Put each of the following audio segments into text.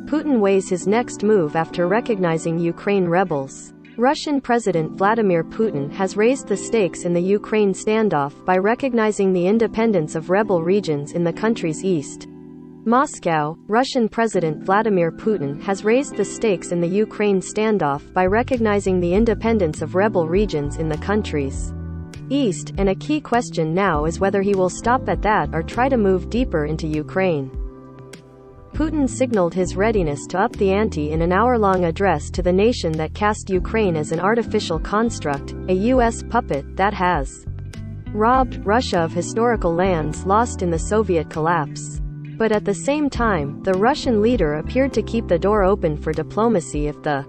Putin weighs his next move after recognizing Ukraine rebels. Russian President Vladimir Putin has raised the stakes in the Ukraine standoff by recognizing the independence of rebel regions in the country's east. Moscow, Russian President Vladimir Putin has raised the stakes in the Ukraine standoff by recognizing the independence of rebel regions in the country's east, and a key question now is whether he will stop at that or try to move deeper into Ukraine. Putin signaled his readiness to up the ante in an hour-long address to the nation that cast Ukraine as an artificial construct, a U.S. puppet that has robbed Russia of historical lands lost in the Soviet collapse. But at the same time, the Russian leader appeared to keep the door open for diplomacy if the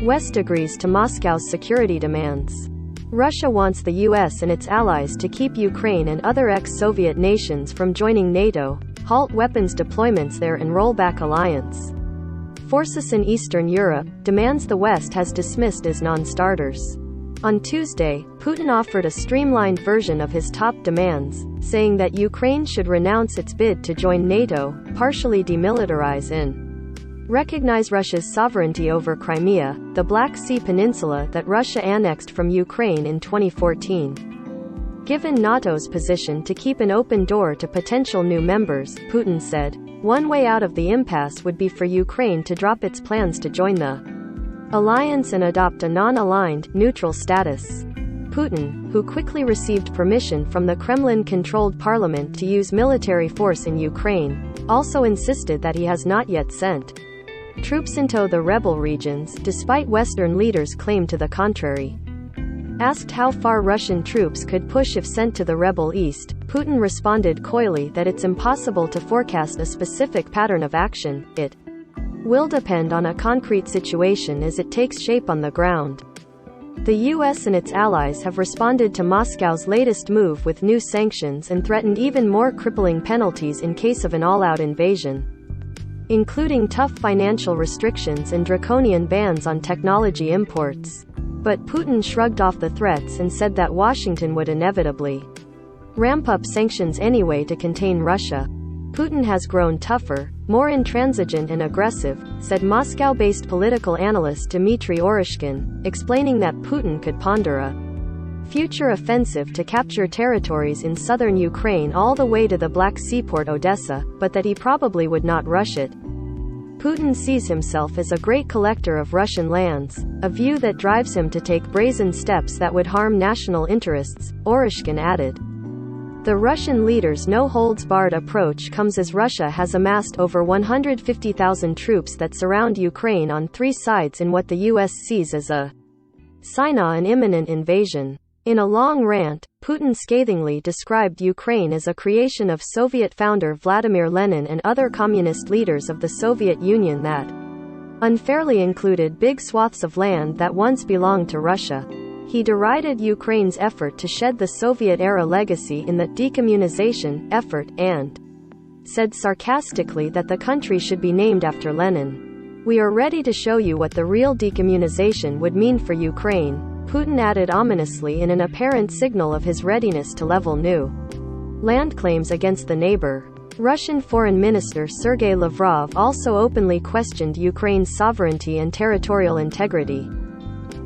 West agrees to Moscow's security demands. Russia wants the U.S. and its allies to keep Ukraine and other ex-Soviet nations from joining NATO, halt weapons deployments there and roll back alliance forces in Eastern Europe, demands the West has dismissed as non-starters. On Tuesday, Putin offered a streamlined version of his top demands, saying that Ukraine should renounce its bid to join NATO, partially demilitarize and recognize Russia's sovereignty over Crimea, the Black Sea Peninsula that Russia annexed from Ukraine in 2014. Given NATO's position to keep an open door to potential new members, Putin said, one way out of the impasse would be for Ukraine to drop its plans to join the alliance and adopt a non-aligned, neutral status. Putin, who quickly received permission from the Kremlin-controlled parliament to use military force in Ukraine, also insisted that he has not yet sent troops into the rebel regions, despite Western leaders' claim to the contrary. Asked how far Russian troops could push if sent to the rebel east, Putin responded coyly that it's impossible to forecast a specific pattern of action, it will depend on a concrete situation as it takes shape on the ground. The U.S. and its allies have responded to Moscow's latest move with new sanctions and threatened even more crippling penalties in case of an all-out invasion, including tough financial restrictions and draconian bans on technology imports. But Putin shrugged off the threats and said that Washington would inevitably ramp up sanctions anyway to contain Russia. Putin has grown tougher, more intransigent and aggressive, said Moscow-based political analyst Dmitry Oreshkin, explaining that Putin could ponder a future offensive to capture territories in southern Ukraine all the way to the Black Sea port Odessa, but that he probably would not rush it. Putin sees himself as a great collector of Russian lands, a view that drives him to take brazen steps that would harm national interests, Oreshkin added. The Russian leader's no-holds-barred approach comes as Russia has amassed over 150,000 troops that surround Ukraine on three sides in what the U.S. sees as a sign of an imminent invasion. In a long rant, Putin scathingly described Ukraine as a creation of Soviet founder Vladimir Lenin and other communist leaders of the Soviet Union that unfairly included big swaths of land that once belonged to Russia. He derided Ukraine's effort to shed the Soviet-era legacy in the decommunization effort and said sarcastically that the country should be named after Lenin. "We are ready to show you what the real decommunization would mean for Ukraine," Putin added ominously in an apparent signal of his readiness to level new land claims against the neighbor. Russian Foreign Minister Sergei Lavrov also openly questioned Ukraine's sovereignty and territorial integrity.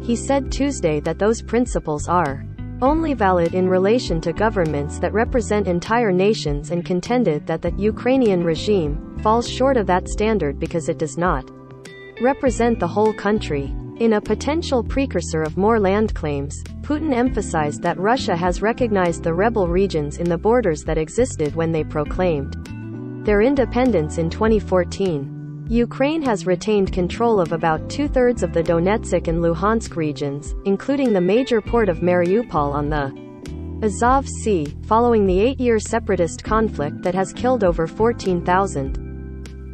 He said Tuesday that those principles are only valid in relation to governments that represent entire nations and contended that the Ukrainian regime falls short of that standard because it does not represent the whole country. In a potential precursor of more land claims, Putin emphasized that Russia has recognized the rebel regions in the borders that existed when they proclaimed their independence in 2014. Ukraine has retained control of about two-thirds of the Donetsk and Luhansk regions, including the major port of Mariupol on the Azov Sea, following the 8-year separatist conflict that has killed over 14,000.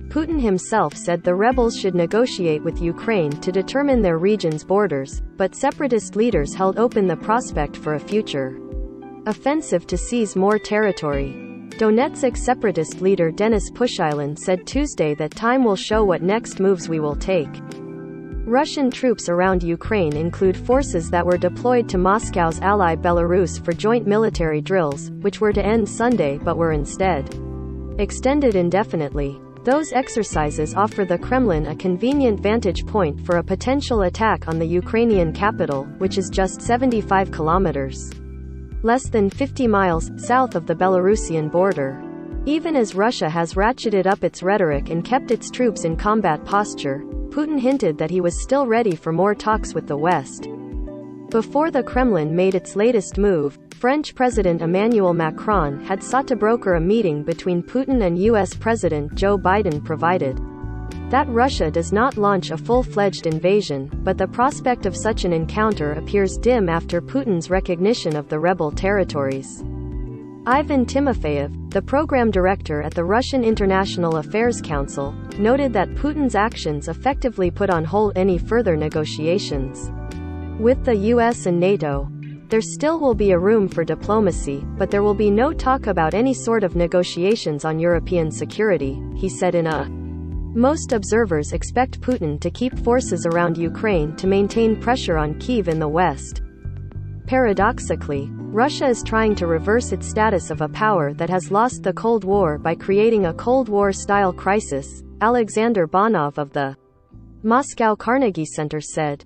Putin himself said the rebels should negotiate with Ukraine to determine their region's borders, but separatist leaders held open the prospect for a future offensive to seize more territory. Donetsk separatist leader Denis Pushilin said Tuesday that time will show what next moves we will take. Russian troops around Ukraine include forces that were deployed to Moscow's ally Belarus for joint military drills, which were to end Sunday but were instead extended indefinitely. Those exercises offer the Kremlin a convenient vantage point for a potential attack on the Ukrainian capital, which is just 75 kilometers, less than 50 miles, south of the Belarusian border. Even as Russia has ratcheted up its rhetoric and kept its troops in combat posture, Putin hinted that he was still ready for more talks with the West. Before the Kremlin made its latest move, French President Emmanuel Macron had sought to broker a meeting between Putin and U.S. President Joe Biden, provided that Russia does not launch a full-fledged invasion, but the prospect of such an encounter appears dim after Putin's recognition of the rebel territories. Ivan Timofeyev, the program director at the Russian International Affairs Council, noted that Putin's actions effectively put on hold any further negotiations with the US and NATO. There still will be a room for diplomacy, but there will be no talk about any sort of negotiations on European security, he said in a. Most observers expect Putin to keep forces around Ukraine to maintain pressure on Kyiv in the West. Paradoxically, Russia is trying to reverse its status of a power that has lost the Cold War by creating a Cold War-style crisis, Alexander Bonov of the Moscow Carnegie Center said.